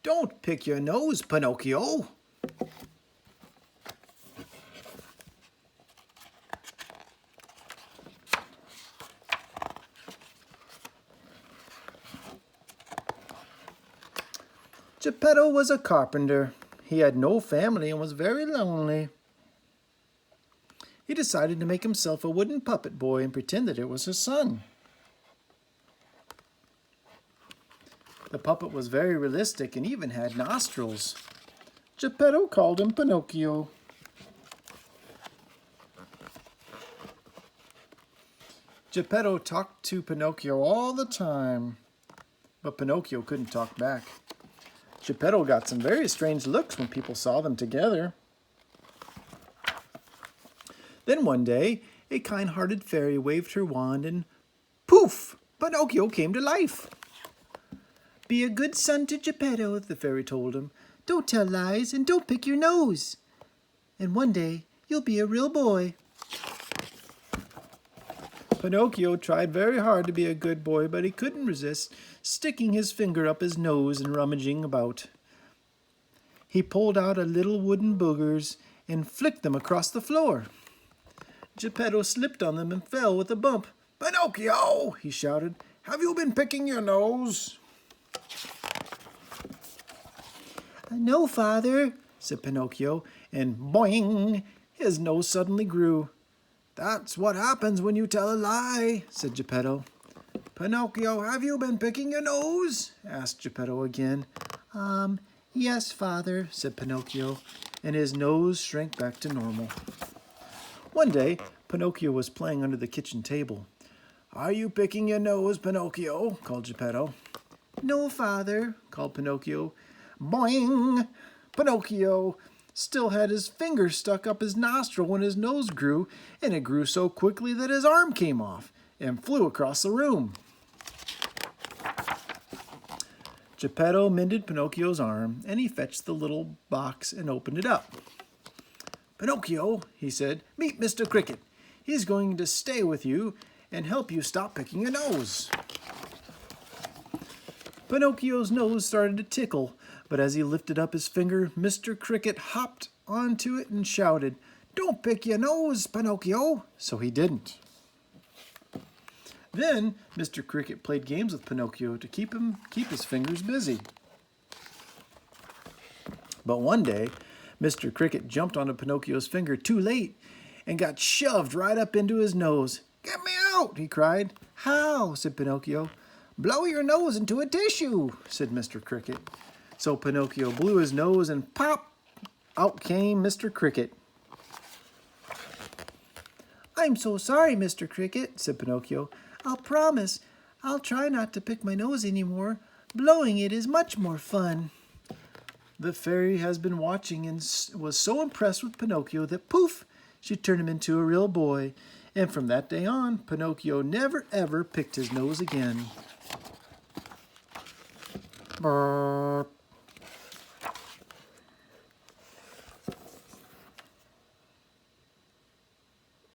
Don't pick your nose, Pinocchio. Geppetto was a carpenter. He had no family and was very lonely. He decided to make himself a wooden puppet boy and pretend that it was his son. The puppet was very realistic and even had nostrils. Geppetto called him Pinocchio. Geppetto talked to Pinocchio all the time, but Pinocchio couldn't talk back. Geppetto got some very strange looks when people saw them together. Then one day, a kind-hearted fairy waved her wand and poof! Pinocchio came to life. Be a good son to Geppetto, the fairy told him. Don't tell lies and don't pick your nose. And one day, you'll be a real boy. Pinocchio tried very hard to be a good boy, but he couldn't resist sticking his finger up his nose and rummaging about. He pulled out a little wooden boogers and flicked them across the floor. Geppetto slipped on them and fell with a bump. Pinocchio, he shouted, have you been picking your nose? No, Father, said Pinocchio, and boing, his nose suddenly grew. That's what happens when you tell a lie, said Geppetto. Pinocchio, have you been picking your nose? Asked Geppetto again. Yes, Father, said Pinocchio, and his nose shrank back to normal. One day, Pinocchio was playing under the kitchen table. Are you picking your nose, Pinocchio? Called Geppetto. No, Father, called Pinocchio. Boing! Pinocchio still had his finger stuck up his nostril when his nose grew, and it grew so quickly that his arm came off and flew across the room. Geppetto mended Pinocchio's arm, and he fetched the little box and opened it up. Pinocchio, he said, meet Mr. Cricket. He's going to stay with you and help you stop picking your nose. Pinocchio's nose started to tickle, but as he lifted up his finger, Mr. Cricket hopped onto it and shouted, Don't pick your nose, Pinocchio! So he didn't. Then Mr. Cricket played games with Pinocchio to keep his fingers busy. But one day, Mr. Cricket jumped onto Pinocchio's finger too late and got shoved right up into his nose. Get me out, he cried. How? Said Pinocchio. Blow your nose into a tissue, said Mr. Cricket. So Pinocchio blew his nose and pop, out came Mr. Cricket. I'm so sorry, Mr. Cricket, said Pinocchio. I'll promise I'll try not to pick my nose anymore. Blowing it is much more fun. The fairy has been watching and was so impressed with Pinocchio that poof, she turned him into a real boy. And from that day on, Pinocchio never ever picked his nose again. Brrr.